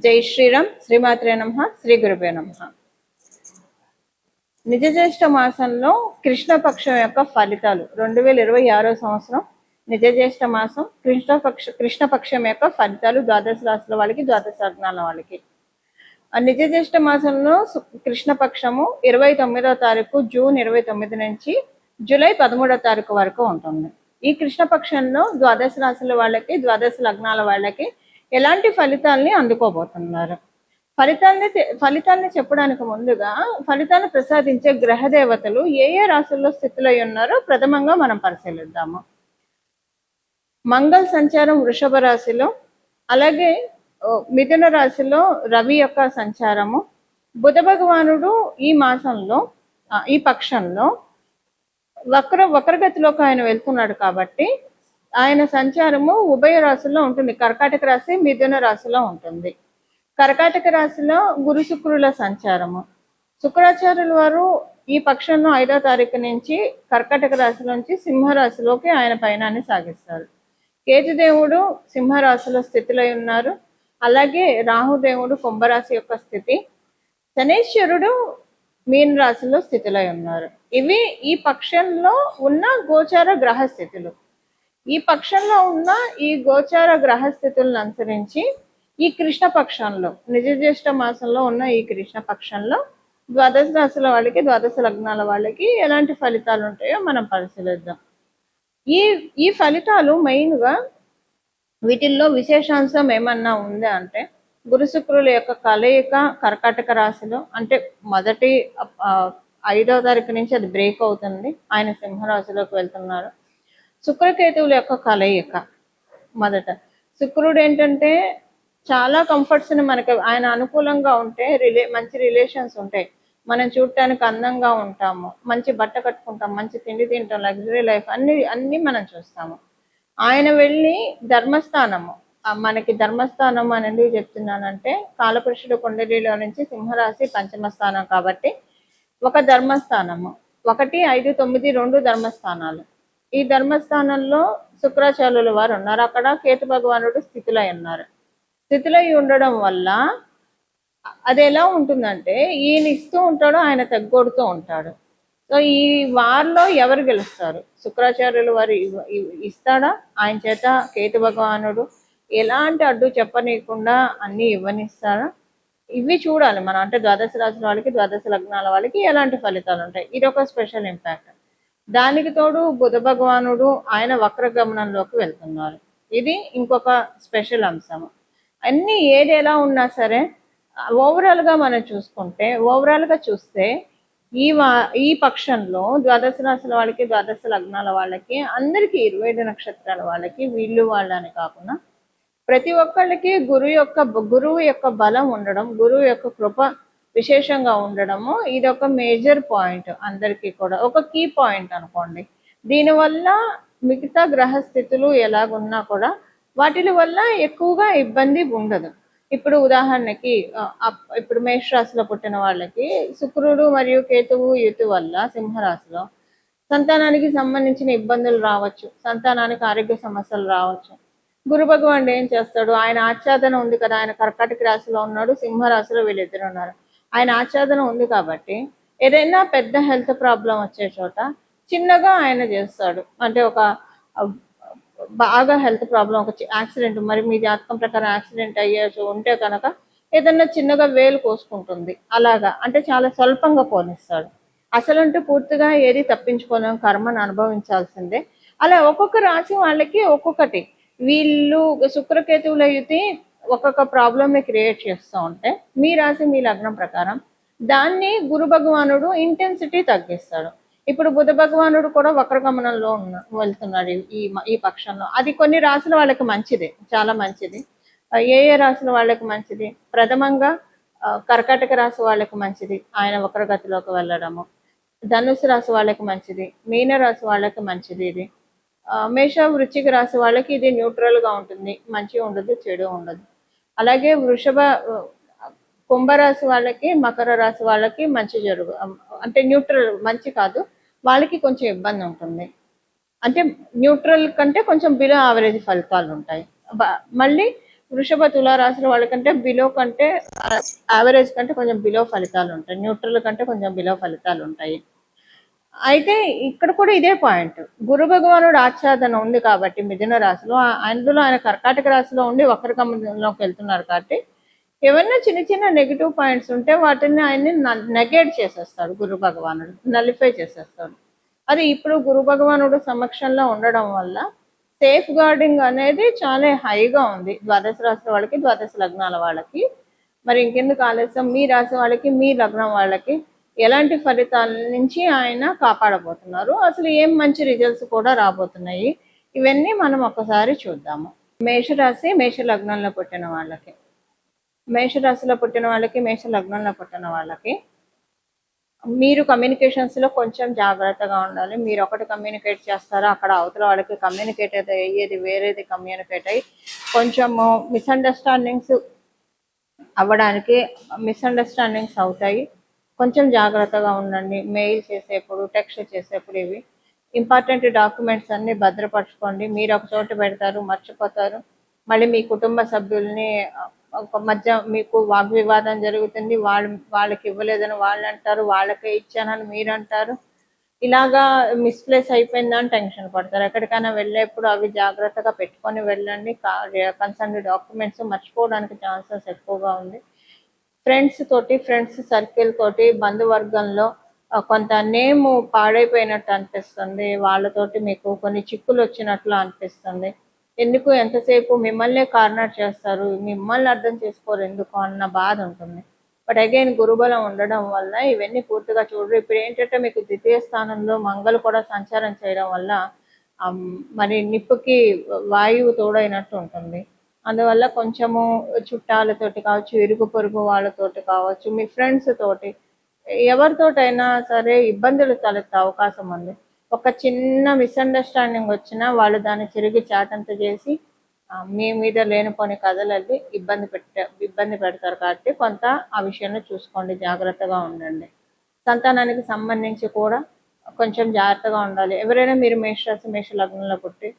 జై శ్రీరామ్. శ్రీమాత్రే నమః. శ్రీ గురుభ్యో నమః. నిజ జ్యేష్ఠ మాసంలో కృష్ణపక్షం యొక్క ఫలితాలు 2026 సంవత్సరం నిజ జ్యేష్ఠ మాసం కృష్ణపక్షం యొక్క ఫలితాలు ద్వాదశ రాశుల వాళ్ళకి, ద్వాదశ లగ్నాల వాళ్ళకి. నిజ జ్యేష్ఠ మాసంలో కృష్ణపక్షము 29వ తారీఖు జూన్ 29 నుంచి జూలై 13వ తారీఖు వరకు ఉంటుంది. ఈ కృష్ణపక్షంలో ద్వాదశ రాశుల వాళ్ళకి, ద్వాదశ లగ్నాల వాళ్ళకి ఎలాంటి ఫలితాలని అందుకోబోతున్నారు? ఫలితాలని చెప్పడానికి ముందుగా ఫలితాలను ప్రసాదించే గ్రహ దేవతలు ఏ ఏ రాశుల్లో స్థితులై ఉన్నారో ప్రథమంగా మనం పరిశీలిద్దాము. మంగళ సంచారం వృషభ రాశిలో, అలాగే మిథున రాశిలో రవి యొక్క సంచారము, బుధ భగవానుడు ఈ మాసంలో ఈ పక్షంలో వక్రగతిలోకి ఆయన వెళ్తున్నాడు కాబట్టి ఆయన సంచారము ఉభయ రాశుల్లో ఉంటుంది. కర్కాటక రాశి, మిథున రాశిలో ఉంటుంది. కర్కాటక రాశిలో గురు శుక్రుల సంచారము. శుక్రాచార్యుల వారు ఈ పక్షంలో 5వ తారీఖు నుంచి కర్కాటక రాశిలోంచి సింహరాశిలోకి ఆయన పయనాన్ని సాగిస్తారు. కేతుదేవుడు సింహరాశిలో స్థితిలో ఉన్నారు. అలాగే రాహుదేవుడు కుంభరాశి యొక్క స్థితి, శనేశ్వరుడు మీన రాశిలో స్థితిలో ఉన్నారు. ఇవి ఈ పక్షంలో ఉన్న గోచార గ్రహ స్థితులు. ఈ పక్షంలో ఉన్న ఈ గోచార గ్రహస్థితులను అనుసరించి ఈ కృష్ణపక్షంలో నిజ జ్యేష్ఠ మాసంలో ఉన్న ఈ కృష్ణపక్షంలో ద్వాదశ రాశుల వాళ్ళకి, ద్వాదశ లగ్నాల వాళ్ళకి ఎలాంటి ఫలితాలు ఉంటాయో మనం పరిశీలిద్దాం. ఈ ఫలితాలు మెయిన్గా వీటిల్లో విశేషాంశం ఏమన్నా ఉంది అంటే, గురు శుక్రుల యొక్క కలయిక కర్కాటక రాశిలో, అంటే మొదటి 5వ తారీఖు నుంచి అది బ్రేక్ అవుతుంది, ఆయన సింహరాశిలోకి వెళ్తున్నారు. శుక్రకేతువుల యొక్క కలయిక మొదట. శుక్రుడు ఏంటంటే చాలా కంఫర్ట్స్ని మనకి ఆయన అనుకూలంగా ఉంటే మంచి రిలేషన్స్ ఉంటాయి, మనం చూడటానికి అందంగా ఉంటాము, మంచి బట్ట కట్టుకుంటాం, మంచి తిండి తింటాం, లగ్జరీ లైఫ్ అన్ని మనం చూస్తాము. ఆయన వెళ్ళి ధర్మస్థానము, మనకి ధర్మస్థానం అని ఎందుకు చెప్తున్నానంటే కాలపురుషుడు కుండలిలో నుంచి సింహరాశి పంచమ స్థానం కాబట్టి ఒక ధర్మస్థానము, 1, 5, 9 2 ధర్మస్థానాలు. ఈ ధర్మస్థానంలో శుక్రాచార్యుల వారు ఉన్నారు. అక్కడ కేతు భగవానుడు స్థితిలో ఉన్నారు. స్థితిలో ఉండడం వల్ల అది ఎలా ఉంటుందంటే ఈయన ఇస్తూ ఉంటాడు, ఆయన తగ్గొడుతూ ఉంటాడు. సో ఈ వారిలో ఎవరు గెలుస్తారు? శుక్రాచార్యుల వారు ఇస్తాడా? ఆయన చేత కేతు భగవానుడు ఎలాంటి అడ్డు చెప్పనీయకుండా అన్నీ ఇవ్వనిస్తాడా? ఇవి చూడాలి మనం. అంటే ద్వాదశ రాశుల వాళ్ళకి, ద్వాదశ లగ్నాల వాళ్ళకి ఎలాంటి ఫలితాలు ఉంటాయి, ఇది ఒక స్పెషల్ ఇంపాక్ట్. దానికి తోడు బుధ భగవానుడు ఆయన వక్రగమనంలోకి వెళ్తున్నారు, ఇది ఇంకొక స్పెషల్ అంశం. అన్నీ ఏది ఎలా ఉన్నా సరే ఓవరాల్గా మనం చూసుకుంటే, ఓవరాల్గా చూస్తే ఈ పక్షంలో ద్వాదశ రాశుల వాళ్ళకి, ద్వాదశ లగ్నాల వాళ్ళకి, అందరికీ 25 నక్షత్రాల వాళ్ళకి, వీళ్ళు వాళ్ళని కాకుండా ప్రతి ఒక్కళ్ళకి గురువు యొక్క బలం ఉండడం, గురువు యొక్క కృప విశేషంగా ఉండడము, ఇది ఒక మేజర్ పాయింట్. అందరికీ కూడా ఒక కీ పాయింట్ అనుకోండి. దీనివల్ల మిగతా గ్రహస్థితులు ఎలాగున్నా కూడా వాటి వల్ల ఎక్కువగా ఇబ్బంది ఉండదు. ఇప్పుడు ఉదాహరణకి ఇప్పుడు మేషరాశిలో పుట్టిన వాళ్ళకి శుక్రుడు మరియు కేతువు యుతి వల్ల సింహరాశిలో సంతానానికి సంబంధించిన ఇబ్బందులు రావచ్చు, సంతానానికి ఆరోగ్య సమస్యలు రావచ్చు. గురు భగవానుడు ఏం చేస్తాడు? ఆయన ఆచ్ఛాదన ఉంది కదా, ఆయన కర్కాటక రాశిలో ఉన్నాడు, సింహరాశిలో వీళ్ళిద్దరు ఉన్నారు. ఆయన ఆచ్ఛాదన ఉంది కాబట్టి ఏదైనా పెద్ద హెల్త్ ప్రాబ్లం వచ్చే చోట చిన్నగా ఆయన చేస్తాడు. అంటే ఒక బాగా హెల్త్ ప్రాబ్లం, ఒక యాక్సిడెంట్, మరి మీ జాతకం ప్రకారం యాక్సిడెంట్ అయ్యేసి ఉంటే కనుక ఏదన్నా చిన్నగా వేలు కోసుకుంటుంది, అలాగా. అంటే చాలా స్వల్పంగా పోనిస్తాడు. అసలంటూ పూర్తిగా ఏది తప్పించుకోలేం, కర్మను అనుభవించాల్సిందే. అలా ఒక్కొక్క రాశి వాళ్ళకి ఒక్కొక్కటి. వీళ్ళు శుక్రకేతువుల యుతి ఒక్కొక్క ప్రాబ్లమ్ని క్రియేట్ చేస్తూ ఉంటే మీ రాశి, మీ లగ్నం ప్రకారం దాన్ని గురు భగవానుడు ఇంటెన్సిటీ తగ్గిస్తాడు. ఇప్పుడు బుధ భగవానుడు కూడా వక్రగమనంలో వెళ్తున్నాడు ఈ పక్షంలో. అది కొన్ని రాశుల వాళ్ళకి మంచిది, చాలా మంచిది. ఏ రాశుల వాళ్ళకి మంచిది? ప్రథమంగా కర్కాటక రాశి వాళ్ళకి మంచిది, ఆయన వక్రగతిలోకి వెళ్ళడము. ధనుసు రాశి వాళ్ళకి మంచిది, మీన రాశి వాళ్ళకి మంచిది. ఇది మేష వృశ్చిక రాశి వాళ్ళకి ఇది న్యూట్రల్గా ఉంటుంది, మంచి ఉండదు, చెడు ఉండదు. అలాగే కుంభరాశి వాళ్ళకి, మకర రాశి వాళ్ళకి మంచి అంటే న్యూట్రల్, మంచి కాదు, వాళ్ళకి కొంచెం ఇబ్బంది ఉంటుంది. అంటే న్యూట్రల్ కంటే కొంచెం బిలో యావరేజ్ ఫలితాలు ఉంటాయి. మళ్ళీ వృషభ తులారాశుల వాళ్ళకంటే బిలో కంటే యావరేజ్ కంటే కొంచెం బిలో ఫలితాలు ఉంటాయి, న్యూట్రల్ కంటే కొంచెం బిలో ఫలితాలు ఉంటాయి. అయితే ఇక్కడ కూడా ఇదే పాయింట్, గురు భగవానుడు ఆచ్ఛాదన ఉంది కాబట్టి మిథున రాశిలో, అందులో ఆయన కర్కాటక రాశిలో ఉండి వక్రగమనంలోకి వెళ్తున్నారు కాబట్టి ఏమైనా చిన్న చిన్న నెగిటివ్ పాయింట్స్ ఉంటే వాటిని ఆయన్ని నెగేట్ చేసేస్తాడు గురు భగవానుడు, నలిఫై చేసేస్తాడు. అది ఇప్పుడు గురు భగవానుడు సమక్షంలో ఉండడం వల్ల సేఫ్ గార్డింగ్ అనేది చాలా హైగా ఉంది ద్వాదశ రాశి వాళ్ళకి, ద్వాదశ లగ్నాల వాళ్ళకి. మరి ఇంకెందుకు ఆలస్యం, మీ రాశి వాళ్ళకి, మీ లగ్నం వాళ్ళకి ఎలాంటి ఫలితాల నుంచి ఆయన కాపాడబోతున్నారు, అసలు ఏం మంచి రిజల్ట్స్ కూడా రాబోతున్నాయి, ఇవన్నీ మనం ఒకసారి చూద్దాము. మేషరాశి మేష లగ్నంలో పుట్టిన వాళ్ళకి, మేషరాశిలో పుట్టిన వాళ్ళకి, మేష లగ్నంలో పుట్టిన వాళ్ళకి మీరు కమ్యూనికేషన్స్లో కొంచెం జాగ్రత్తగా ఉండాలి. మీరు ఒకటి కమ్యూనికేట్ చేస్తారో అక్కడ అవతల వాళ్ళకి కమ్యూనికేట్ అయితే అయ్యేది వేరేది కమ్యూనికేట్ అయ్యి కొంచెము మిస్అండర్స్టాండింగ్స్ అవ్వడానికి మిస్అండర్స్టాండింగ్స్ అవుతాయి. కొంచెం జాగ్రత్తగా ఉండండి. మెయిల్ చేసేప్పుడు, టెక్స్ట్ చేసేప్పుడు ఇవి ఇంపార్టెంట్ డాక్యుమెంట్స్ అన్నీ భద్రపరచుకోండి. మీరు ఒక చోట పెడతారు, మర్చిపోతారు, మళ్ళీ మీ కుటుంబ సభ్యుల్ని ఒక మధ్య మీకు వాగ్వివాదం జరుగుతుంది. వాళ్ళకి ఇవ్వలేదని వాళ్ళు అంటారు, వాళ్ళకే ఇచ్చానని మీరు అంటారు. ఇలాగా మిస్ప్లేస్ అయిపోయిందని టెన్షన్ పడతారు. ఎక్కడికైనా వెళ్ళేప్పుడు అవి జాగ్రత్తగా పెట్టుకొని వెళ్ళండి. కన్సర్న్ డాక్యుమెంట్స్ మర్చిపోవడానికి ఛాన్సెస్ ఎక్కువగా ఉంది. ఫ్రెండ్స్ సర్కిల్ తోటి, బంధువర్గంలో కొంత నేమ్ పాడైపోయినట్టు అనిపిస్తుంది. వాళ్ళతోటి మీకు కొన్ని చిక్కులు వచ్చినట్లు అనిపిస్తుంది. ఎందుకు ఎంతసేపు మిమ్మల్నే కార్నర్ చేస్తారు, మిమ్మల్ని అర్థం చేసుకోరు ఎందుకు అన్న బాధ ఉంటుంది. బట్ అగైన్ గురుబలం ఉండడం వల్ల ఇవన్నీ పూర్తిగా చూడరు. ఇప్పుడు ఏంటంటే మీకు ద్వితీయ స్థానంలో మంగళ కూడా సంచారం చేయడం వల్ల మరి నిప్పుకి వాయువు తోడైనట్టు ఉంటుంది. అందువల్ల కొంచెము చుట్టాలతోటి కావచ్చు, ఇరుగు పొరుగు వాళ్ళతోటి కావచ్చు, మీ ఫ్రెండ్స్ తోటి ఎవరితోటైనా సరే ఇబ్బందులు తలెత్తే అవకాశం ఉంది. ఒక చిన్న మిస్అండర్స్టాండింగ్ వచ్చినా వాళ్ళు దాన్ని తిరిగి చాటంత చేసి మీ మీద లేనిపోని కథలల్లి ఇబ్బంది పెడతారు. కాబట్టి కొంత ఆ విషయంలో చూసుకోండి, జాగ్రత్తగా ఉండండి. సంతానానికి సంబంధించి కూడా కొంచెం జాగ్రత్తగా ఉండాలి. ఎవరైనా మీరు మేషరాశి మేష లగ్నంలో పుట్టి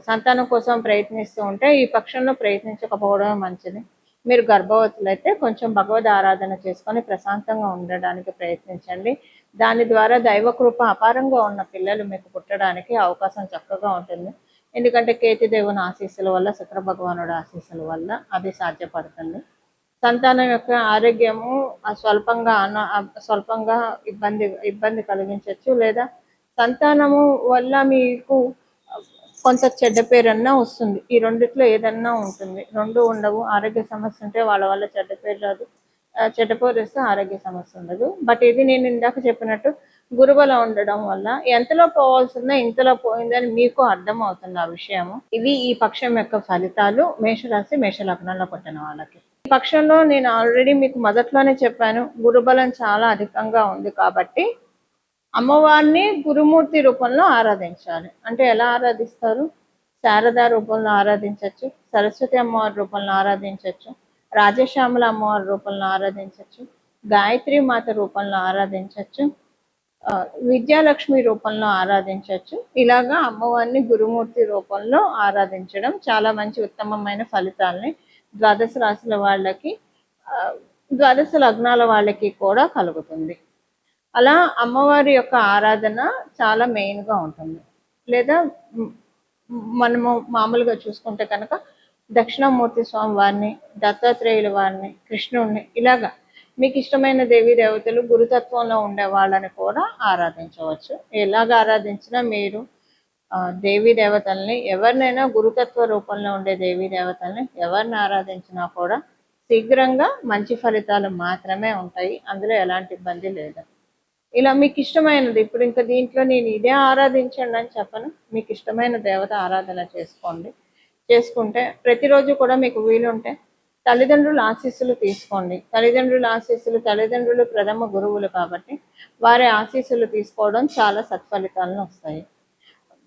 సంతానం కోసం ప్రయత్నిస్తూ ఉంటే ఈ పక్షంలో ప్రయత్నించకపోవడమే మంచిది. మీరు గర్భవతులైతే కొంచెం భగవద్ ఆరాధన చేసుకొని ప్రశాంతంగా ఉండడానికి ప్రయత్నించండి. దాని ద్వారా దైవకృప అపారంగా ఉన్న పిల్లలు మీకు పుట్టడానికి అవకాశం చక్కగా ఉంటుంది. ఎందుకంటే కేతుదేవుని ఆశీస్సుల వల్ల, శుక్ర భగవానుడి ఆశీస్సుల వల్ల అది సాధ్యపడుతుంది. సంతానం యొక్క ఆరోగ్యము స్వల్పంగా ఇబ్బంది కలిగించవచ్చు, లేదా సంతానము వల్ల మీకు కొంత చెడ్డ పేరన్నా వస్తుంది. ఈ రెండిట్లో ఏదన్నా ఉంటుంది. రెండు ఉండవు. ఆరోగ్య సమస్య ఉంటే వాళ్ళ వల్ల చెడ్డ పేరు రాదు, చెడ్డ పేరు వస్తే ఆరోగ్య సమస్య ఉండదు. బట్ ఇది నేను ఇందాక చెప్పినట్టు గురుబలం ఉండడం వల్ల ఎంతలో పోవాల్సిందో ఇంతలో పోయిందని మీకు అర్థం అవుతుంది ఆ విషయము. ఇవి ఈ పక్షం యొక్క ఫలితాలు మేషరాశి మేష లగ్నంలో పుట్టిన వాళ్ళకి. ఈ పక్షంలో నేను ఆల్రెడీ మీకు మొదట్లోనే చెప్పాను, గురుబలం చాలా అధికంగా ఉంది కాబట్టి అమ్మవారిని గురుమూర్తి రూపంలో ఆరాధించాలి. అంటే ఎలా ఆరాధిస్తారు? శారదా రూపంలో ఆరాధించవచ్చు, సరస్వతి అమ్మవారి రూపంలో ఆరాధించవచ్చు, రాజశ్యామల అమ్మవారి రూపంలో ఆరాధించవచ్చు, గాయత్రి మాత రూపంలో ఆరాధించవచ్చు, విద్యాలక్ష్మి రూపంలో ఆరాధించవచ్చు. ఇలాగా అమ్మవారిని గురుమూర్తి రూపంలో ఆరాధించడం చాలా మంచి ఉత్తమమైన ఫలితాలని ద్వాదశ రాశుల వాళ్ళకి, ద్వాదశ లగ్నాల వాళ్ళకి కూడా కలుగుతుంది. అలా అమ్మవారి యొక్క ఆరాధన చాలా మెయిన్గా ఉంటుంది. లేదా మనము మామూలుగా చూసుకుంటే కనుక దక్షిణామూర్తి స్వామి వారిని, దత్తాత్రేయుల వారిని, కృష్ణుడిని, ఇలాగా మీకు ఇష్టమైన దేవీ దేవతలు గురుతత్వంలో ఉండే వాళ్ళని కూడా ఆరాధించవచ్చు. ఎలాగ ఆరాధించినా మీరు దేవీ దేవతల్ని ఎవరినైనా గురుతత్వ రూపంలో ఉండే దేవీ దేవతల్ని ఎవరిని ఆరాధించినా కూడా శీఘ్రంగా మంచి ఫలితాలు మాత్రమే ఉంటాయి. అందులో ఎలాంటి ఇబ్బంది లేదు. ఇలా మీకు ఇష్టమైనది, ఇప్పుడు ఇంకా దీంట్లో నేను ఇదే ఆరాధించండి అని చెప్పను, మీకు ఇష్టమైన దేవత ఆరాధన చేసుకుంటే ప్రతిరోజు కూడా మీకు వీలుంటే తల్లిదండ్రుల ఆశీస్సులు తీసుకోండి. తల్లిదండ్రులు ప్రథమ గురువులు కాబట్టి వారి ఆశీస్సులు తీసుకోవడం చాలా సత్ఫలితాలను వస్తాయి.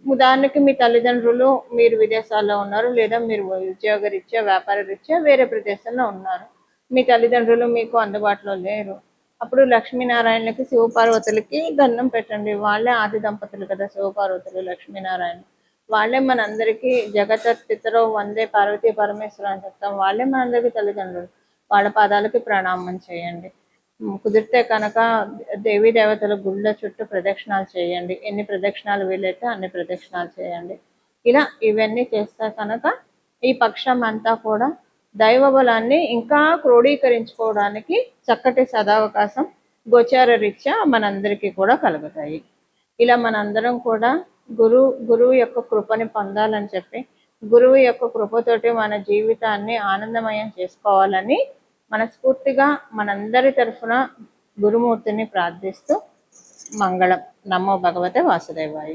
ఉదాహరణకి మీ తల్లిదండ్రులు మీరు విదేశాల్లో ఉన్నారు, లేదా మీరు ఉద్యోగరీత్యా వ్యాపార రీత్యా వేరే ప్రదేశంలో ఉన్నారు, మీ తల్లిదండ్రులు మీకు అందుబాటులో లేరు. అప్పుడు లక్ష్మీనారాయణలకి, శివపార్వతులకి దండం పెట్టండి. వాళ్ళే ఆది దంపతులు కదా, శివపార్వతులు, లక్ష్మీనారాయణ. వాళ్ళే మనందరికీ జగత పితరో వందే పార్వతీ పరమేశ్వర అని చెప్తాం. వాళ్ళే మనందరికీ తల్లిదండ్రులు. వాళ్ళ పాదాలకి ప్రణామం చేయండి. కుదిరితే కనుక దేవీ దేవతల గుళ్ళ చుట్టూ ప్రదక్షిణాలు చేయండి. ఎన్ని ప్రదక్షిణాలు వీలైతే అన్ని ప్రదక్షిణాలు చేయండి. ఇలా ఇవన్నీ చేస్తే కనుక ఈ పక్షం అంతా కూడా దైవ బలాన్ని ఇంకా క్రోడీకరించుకోవడానికి చక్కటి సదావకాశం గోచార రీత్యా మనందరికీ కూడా కలుగుతాయి. ఇలా మనందరం కూడా గురువు యొక్క కృపని పొందాలని చెప్పి, గురువు యొక్క కృపతోటి మన జీవితాన్ని ఆనందమయం చేసుకోవాలని మనస్ఫూర్తిగా మనందరి తరఫున గురుమూర్తిని ప్రార్థిస్తూ మంగళం. నమో భగవతే వాసుదేవాయ.